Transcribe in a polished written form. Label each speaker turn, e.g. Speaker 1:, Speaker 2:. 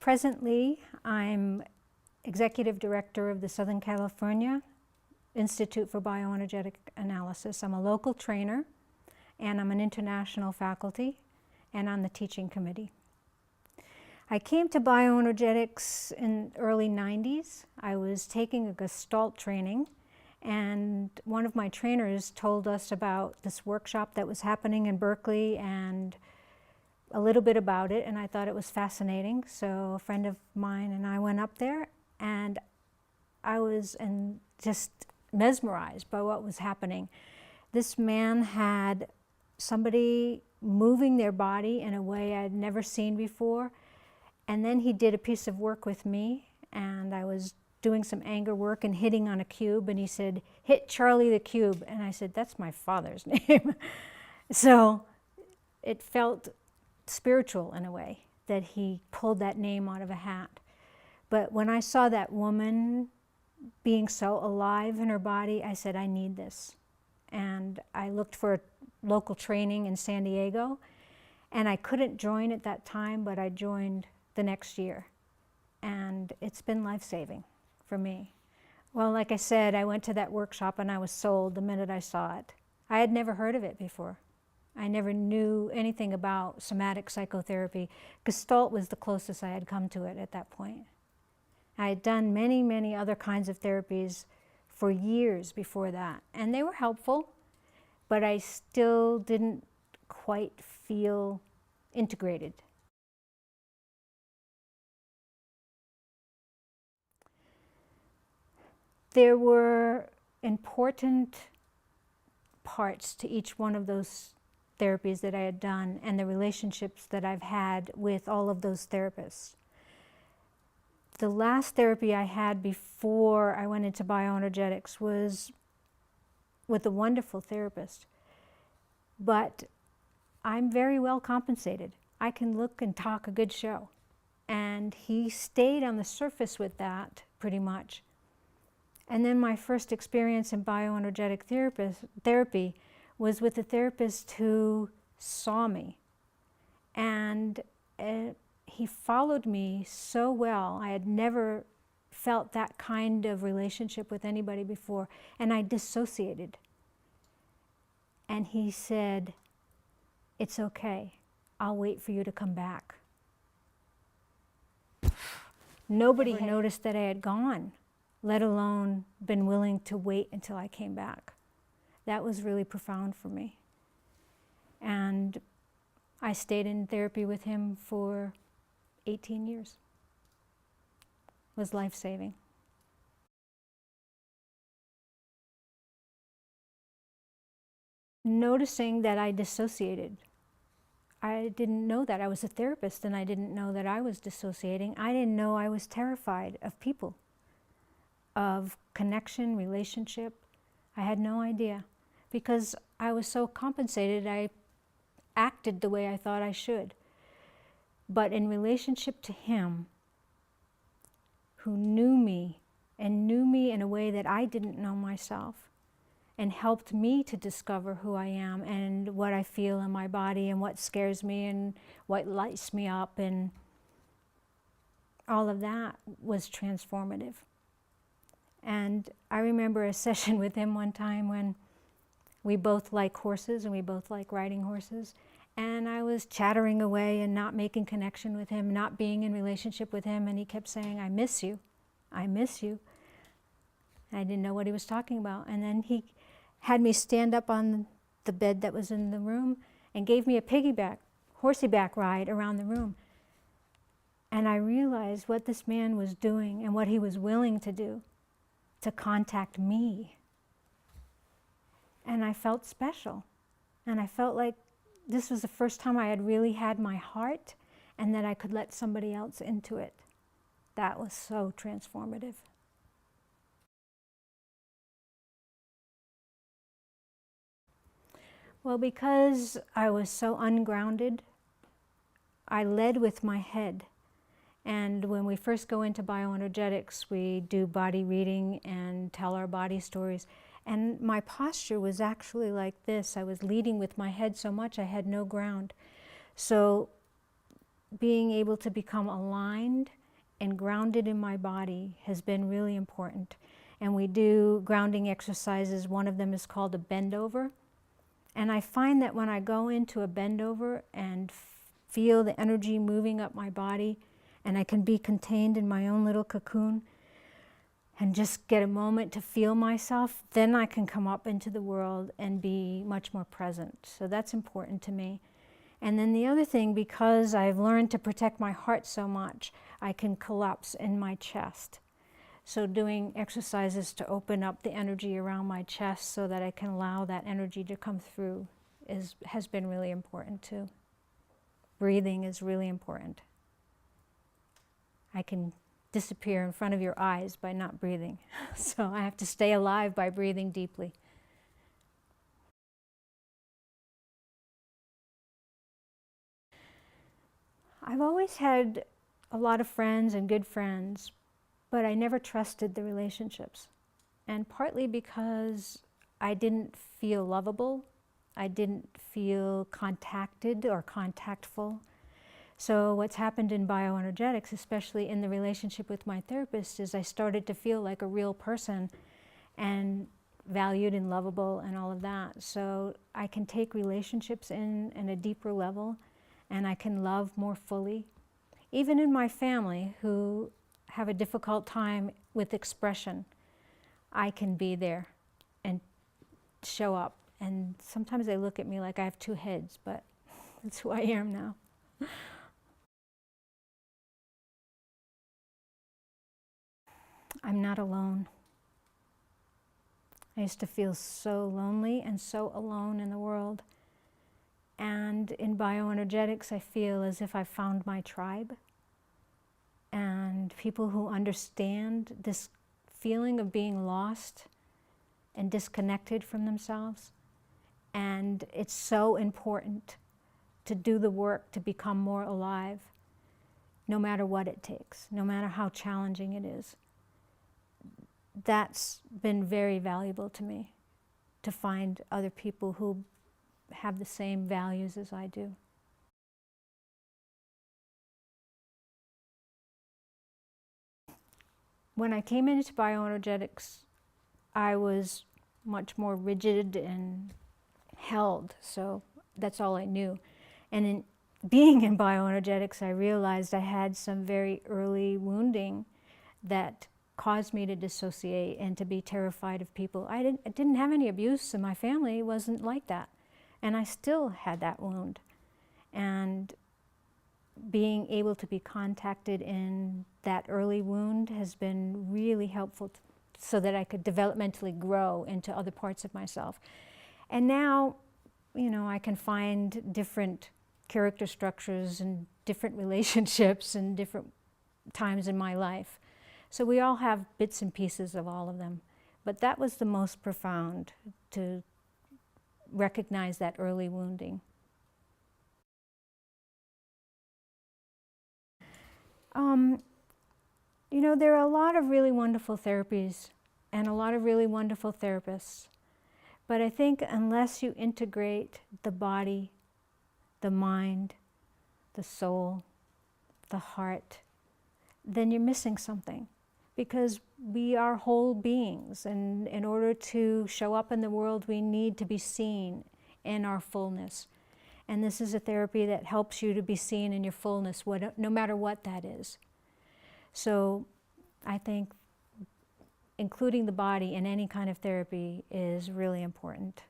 Speaker 1: Presently, I'm Executive Director of the Southern California Institute for Bioenergetic Analysis. I'm a local trainer, and I'm an international faculty, and on the teaching committee. I came to bioenergetics in the early 90s. I was taking a Gestalt training, and one of my trainers told us about this workshop that was happening in Berkeley and a little bit about it, and I thought it was fascinating. So a friend of mine and I went up there, and I was just mesmerized by what was happening. This man had somebody moving their body in a way I'd never seen before. And then he did a piece of work with me, and I was doing some anger work and hitting on a cube, and he said, "Hit Charlie the cube." And I said, "That's my father's name." So it felt spiritual in a way that he pulled that name out of a hat. But when I saw that woman being so alive in her body, I said, I need this. And I looked for a local training in San Diego, and I couldn't join at that time, but I joined the next year, and it's been life-saving for me. Well, like I said, I went to that workshop and I was sold the minute I saw it. I had never heard of it before. I never knew anything about somatic psychotherapy. Gestalt was the closest I had come to it at that point. I had done many, many other kinds of therapies for years before that, and they were helpful, but I still didn't quite feel integrated. There were important parts to each one of those therapies that I had done and the relationships that I've had with all of those therapists. The last therapy I had before I went into bioenergetics was with a wonderful therapist, but I'm very well compensated. I can look and talk a good show, and he stayed on the surface with that pretty much. And then my first experience in bioenergetic therapy was with a therapist who saw me, and he followed me so well. I had never felt that kind of relationship with anybody before, and I dissociated. And he said, "It's okay, I'll wait for you to come back." Nobody noticed that I had gone, let alone been willing to wait until I came back. That was really profound for me. And I stayed in therapy with him for 18 years. It was life-saving. Noticing that I dissociated. I didn't know that. I was a therapist, and I didn't know that I was dissociating. I didn't know I was terrified of people, of connection, relationship. I had no idea. Because I was so compensated, I acted the way I thought I should. But in relationship to him, who knew me, and knew me in a way that I didn't know myself, and helped me to discover who I am and what I feel in my body and what scares me and what lights me up, and all of that was transformative. And I remember a session with him one time when we both like horses and we both like riding horses, and I was chattering away and not making connection with him, not being in relationship with him, and he kept saying, "I miss you, I miss you." I didn't know what he was talking about. And then he had me stand up on the bed that was in the room and gave me a piggyback, horseyback ride around the room. And I realized what this man was doing and what he was willing to do to contact me. And I felt special. And I felt like this was the first time I had really had my heart, and that I could let somebody else into it. That was so transformative. Well, because I was so ungrounded, I led with my head. And when we first go into bioenergetics, we do body reading and tell our body stories. And my posture was actually like this. I was leading with my head so much I had no ground. So being able to become aligned and grounded in my body has been really important. And we do grounding exercises. One of them is called a bend over. And I find that when I go into a bend over and feel the energy moving up my body, and I can be contained in my own little cocoon and just get a moment to feel myself, then I can come up into the world and be much more present. So that's important to me. And then the other thing, because I've learned to protect my heart so much, I can collapse in my chest. So doing exercises to open up the energy around my chest so that I can allow that energy to come through has been really important too. Breathing is really important. I can disappear in front of your eyes by not breathing. So I have to stay alive by breathing deeply. I've always had a lot of friends and good friends, but I never trusted the relationships. And partly because I didn't feel lovable, I didn't feel contacted or contactful. So what's happened in bioenergetics, especially in the relationship with my therapist, is I started to feel like a real person and valued and lovable and all of that. So I can take relationships in a deeper level, and I can love more fully. Even in my family, who have a difficult time with expression, I can be there and show up. And sometimes they look at me like I have two heads, but that's who I am now. I'm not alone. I used to feel so lonely and so alone in the world. And in bioenergetics, I feel as if I found my tribe and people who understand this feeling of being lost and disconnected from themselves. And it's so important to do the work to become more alive, no matter what it takes, no matter how challenging it is. That's been very valuable to me, to find other people who have the same values as I do. When I came into bioenergetics, I was much more rigid and held, so that's all I knew. And in being in bioenergetics, I realized I had some very early wounding that caused me to dissociate and to be terrified of people. I didn't have any abuse, and my family wasn't like that. And I still had that wound. And being able to be contacted in that early wound has been really helpful so that I could developmentally grow into other parts of myself. And now, you know, I can find different character structures and different relationships and different times in my life. So we all have bits and pieces of all of them. But that was the most profound, to recognize that early wounding. You know, there are a lot of really wonderful therapies and a lot of really wonderful therapists. But I think unless you integrate the body, the mind, the soul, the heart, then you're missing something. Because we are whole beings, and in order to show up in the world, we need to be seen in our fullness. And this is a therapy that helps you to be seen in your fullness, no matter what that is. So I think including the body in any kind of therapy is really important.